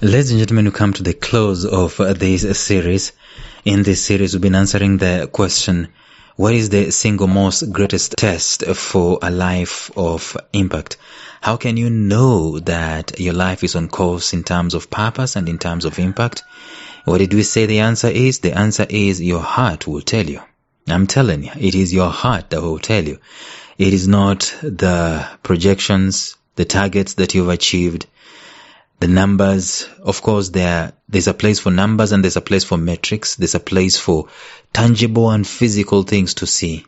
Ladies and gentlemen, we come to the close of this series. In this series, we've been answering the question, what is the single most greatest test for a life of impact? How can you know that your life is on course in terms of purpose and in terms of impact? What did we say the answer is? The answer is your heart will tell you. I'm telling you, it is your heart that will tell you. It is not the projections, the targets that you've achieved, the numbers. Of course, there's a place for numbers and there's a place for metrics. There's a place for tangible and physical things to see.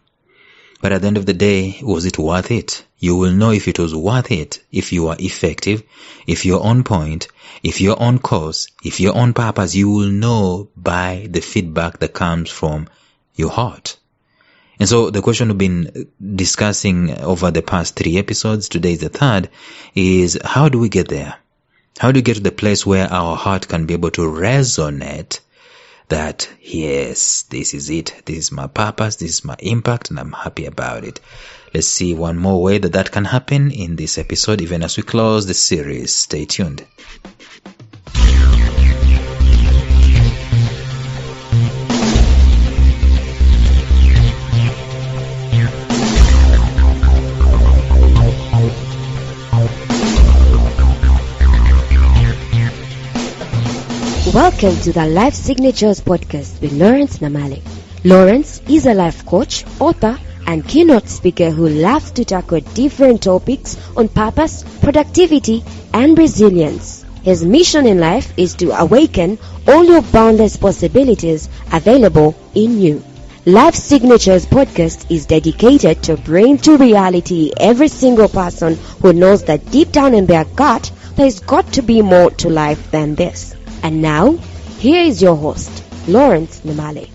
But at the end of the day, was it worth it? You will know if it was worth it, if you are effective, if you're on point, if you're on course, if you're on purpose. You will know by the feedback that comes from your heart. And so the question we've been discussing over the past 3 episodes, today is the 3rd, is how do we get there? How do we get to the place where our heart can be able to resonate that, yes, this is it, this is my purpose, this is my impact, and I'm happy about it. Let's see one more way that can happen in this episode, even as we close the series. Stay tuned. Welcome to the Life Signatures podcast with Lawrence Namale. Lawrence is a life coach, author, and keynote speaker who loves to tackle different topics on purpose, productivity, and resilience. His mission in life is to awaken all your boundless possibilities available in you. Life Signatures podcast is dedicated to bring to reality every single person who knows that deep down in their gut, there's got to be more to life than this. And now, here is your host, Lawrence Namale.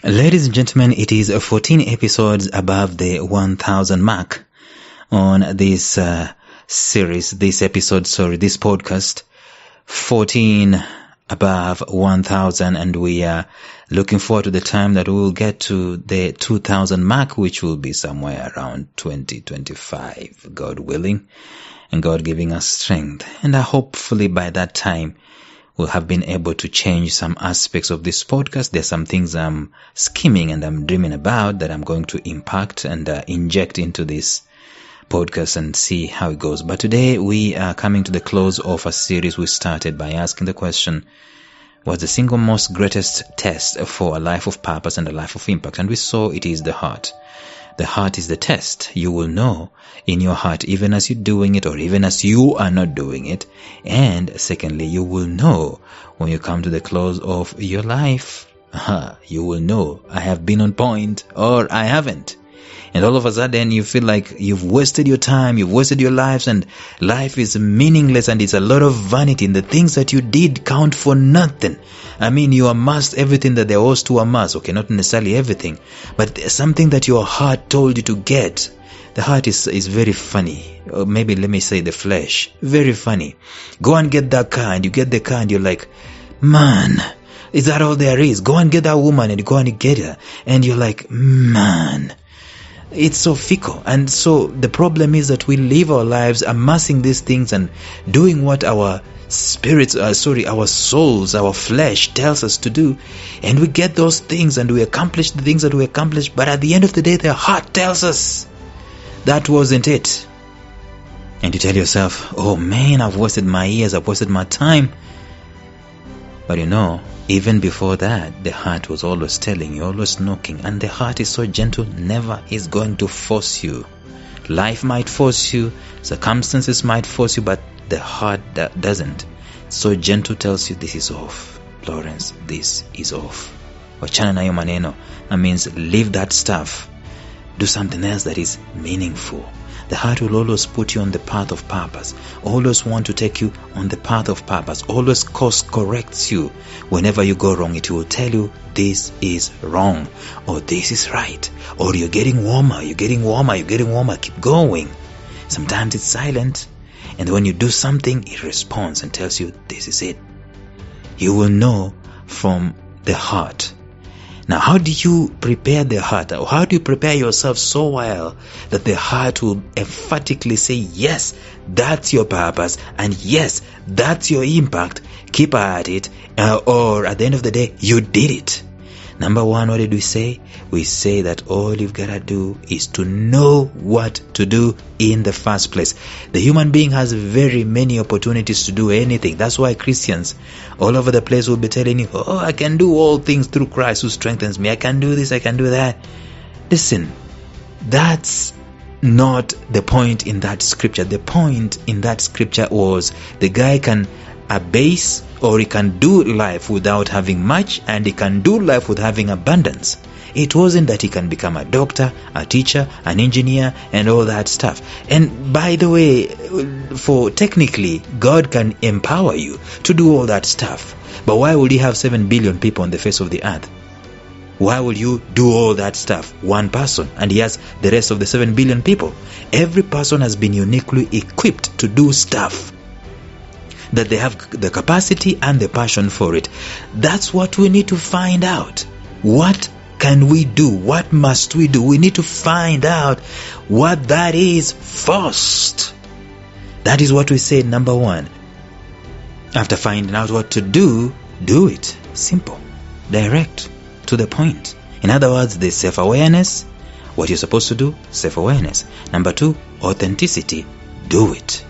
Ladies and gentlemen, it is 14 episodes above the 1,000 mark on this series, this podcast. 14 above 1,000, and we are looking forward to the time that we will get to the 2,000 mark, which will be somewhere around 2025, God willing, and God giving us strength. And hopefully by that time, we'll have been able to change some aspects of this podcast. There's some things I'm scheming and I'm dreaming about that I'm going to impact and inject into this podcast and see how it goes. But today we are coming to the close of a series we started by asking the question, what's the single most greatest test for a life of purpose and a life of impact? And we saw it is the heart. The heart is the test. You will know in your heart, even as you're doing it or even as you are not doing it. And secondly, you will know when you come to the close of your life. You will know, I have been on point or I haven't. And all of a sudden you feel like you've wasted your time, you've wasted your lives, and life is meaningless and it's a lot of vanity, and the things that you did count for nothing. I mean, you amassed everything that there was to amass. Okay, not necessarily everything, but something that your heart told you to get. The heart is very funny. Or maybe let me say the flesh. Very funny. Go and get that car, and you get the car and you're like, man, is that all there is? Go and get that woman, and you go and get her. And you're like, man, it's so fickle. And so the problem is that we live our lives amassing these things and doing what our our souls, our flesh tells us to do. And we get those things and we accomplish the things that we accomplish. But at the end of the day, the heart tells us that wasn't it. And you tell yourself, oh man, I've wasted my years, I've wasted my time. But you know, even before that, the heart was always telling you, always knocking. And the heart is so gentle, never is going to force you. Life might force you, circumstances might force you, but the heart that doesn't. So gentle, tells you, this is off. Lawrence, this is off. Wachana na yo maneno. That means leave that stuff. Do something else that is meaningful. The heart will always put you on the path of purpose, always want to take you on the path of purpose, always course corrects you. Whenever you go wrong, it will tell you this is wrong, or this is right, or you're getting warmer, keep going. Sometimes it's silent, and when you do something, it responds and tells you this is it. You will know from the heart. Now, how do you prepare the heart? How do you prepare yourself so well that the heart will emphatically say, yes, that's your purpose, and yes, that's your impact, keep at it, or at the end of the day, you did it. Number one, what did we say? We say that all you've got to do is to know what to do in the first place. The human being has very many opportunities to do anything. That's why Christians all over the place will be telling you, oh, I can do all things through Christ who strengthens me. I can do this, I can do that. Listen, that's not the point in that scripture. The point in that scripture was the guy can abase, or he can do life without having much, and he can do life with having abundance. It wasn't that he can become a doctor, a teacher, an engineer, and all that stuff. And by the way, for technically, God can empower you to do all that stuff. But why would he have 7 billion people on the face of the earth? Why would you do all that stuff? One person, and he has the rest of the 7 billion people. Every person has been uniquely equipped to do stuff that they have the capacity and the passion for it. That's what we need to find out. What can we do? What must we do? We need to find out what that is first. That is what we say, number one. After finding out what to do it. Simple, direct, to the point. In other words, the self-awareness. What you're supposed to do, self-awareness. Number two, authenticity. Do it.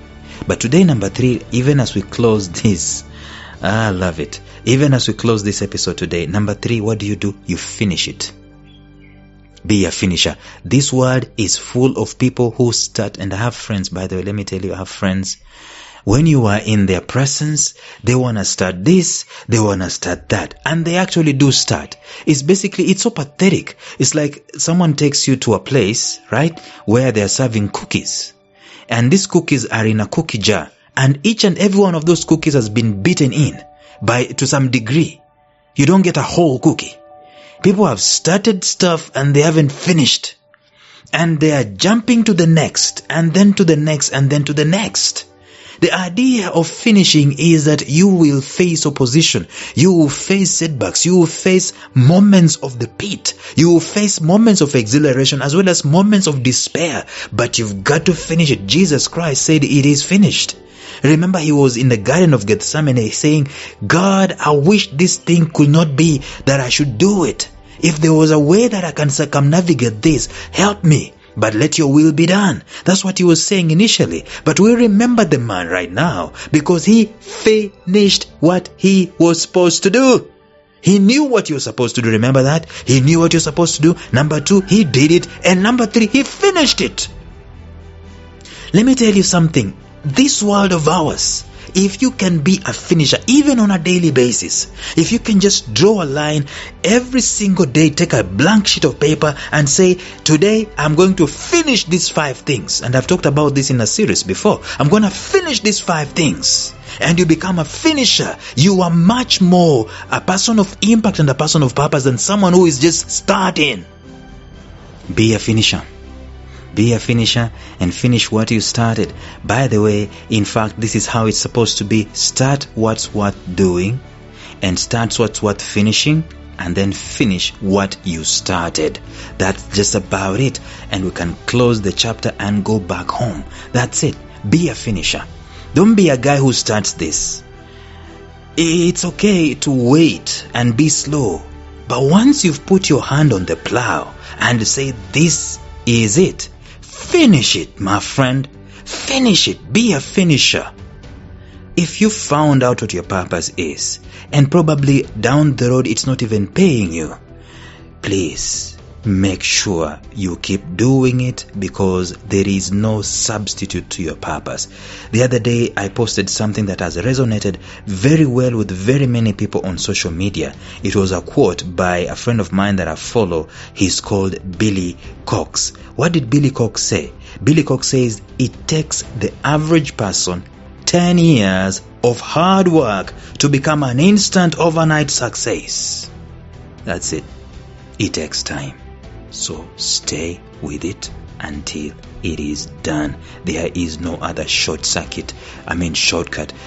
But today, number three, even as we close this, I love it. Even as we close this episode today, number three, what do? You finish it. Be a finisher. This world is full of people who start, and I have friends, by the way, let me tell you, I have friends. When you are in their presence, they want to start this, they want to start that. And they actually do start. It's so pathetic. It's like someone takes you to a place, right, where they're serving cookies. And these cookies are in a cookie jar. And each and every one of those cookies has been beaten in to some degree. You don't get a whole cookie. People have started stuff and they haven't finished. And they are jumping to the next, and then to the next, and then to the next. The idea of finishing is that you will face opposition, you will face setbacks, you will face moments of the pit, you will face moments of exhilaration as well as moments of despair, but you've got to finish it. Jesus Christ said it is finished. Remember, he was in the Garden of Gethsemane saying, God, I wish this thing could not be that I should do it. If there was a way that I can circumnavigate this, help me. But let your will be done. That's what he was saying initially. But we remember the man right now because he finished what he was supposed to do. He knew what you were supposed to do. Remember that? He knew what you're supposed to do. Number two, he did it. And number three, he finished it. Let me tell you something. This world of ours, if you can be a finisher, even on a daily basis, if you can just draw a line every single day, take a blank sheet of paper and say, today I'm going to finish these 5 things. And I've talked about this in a series before. I'm going to finish these 5 things. And you become a finisher. You are much more a person of impact and a person of purpose than someone who is just starting. Be a finisher. Be a finisher and finish what you started. By the way, in fact, this is how it's supposed to be. Start what's worth doing, and start what's worth finishing, and then finish what you started. That's just about it. And we can close the chapter and go back home. That's it. Be a finisher. Don't be a guy who starts this. It's okay to wait and be slow. But once you've put your hand on the plow and say, this is it, finish it, my friend. Finish it. Be a finisher. If you found out what your purpose is, and probably down the road it's not even paying you, please make sure you keep doing it, because there is no substitute to your purpose. The other day I posted something that has resonated very well with very many people on social media. It was a quote by a friend of mine that I follow. He's called Billy Cox. What did Billy Cox say? Billy Cox says it takes the average person 10 years of hard work to become an instant overnight success. That's it. It takes time. So stay with it until it is done. There is no other shortcut.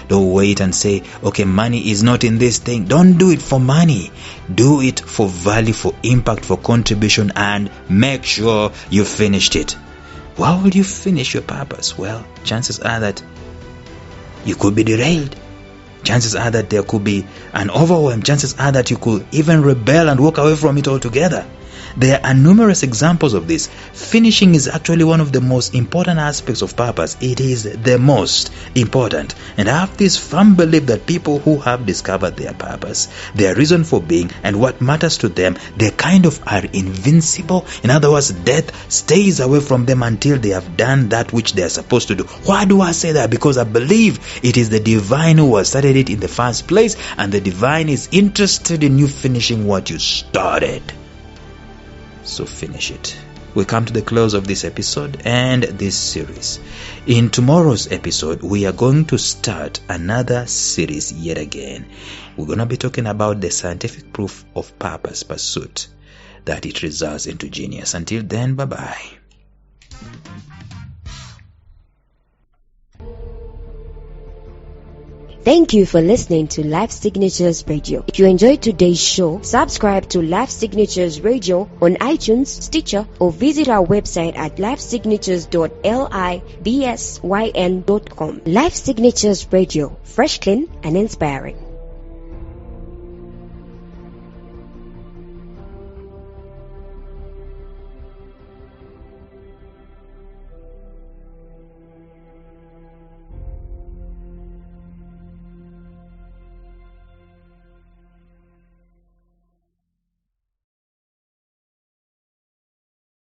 Don't wait and say, okay, money is not in this thing. Don't do it for money. Do it for value, for impact, for contribution, and make sure you finished it. Why would you finish your purpose? Well, chances are that you could be derailed. Chances are that there could be an overwhelm. Chances are that you could even rebel and walk away from it altogether. There are numerous examples of this. Finishing is actually one of the most important aspects of purpose. It is the most important. And I have this firm belief that people who have discovered their purpose, their reason for being, and what matters to them, they kind of are invincible. In other words, death stays away from them until they have done that which they are supposed to do. Why do I say that? Because I believe it is the divine who has started it in the first place, and the divine is interested in you finishing what you started. So finish it. We come to the close of this episode and this series. In tomorrow's episode, we are going to start another series yet again. We're going to be talking about the scientific proof of purpose pursuit, that it results into genius. Until then, bye-bye. Thank you for listening to Life Signatures Radio. If you enjoyed today's show, subscribe to Life Signatures Radio on iTunes, Stitcher, or visit our website at lifesignatures.libsyn.com. Life Signatures Radio, fresh, clean, and inspiring.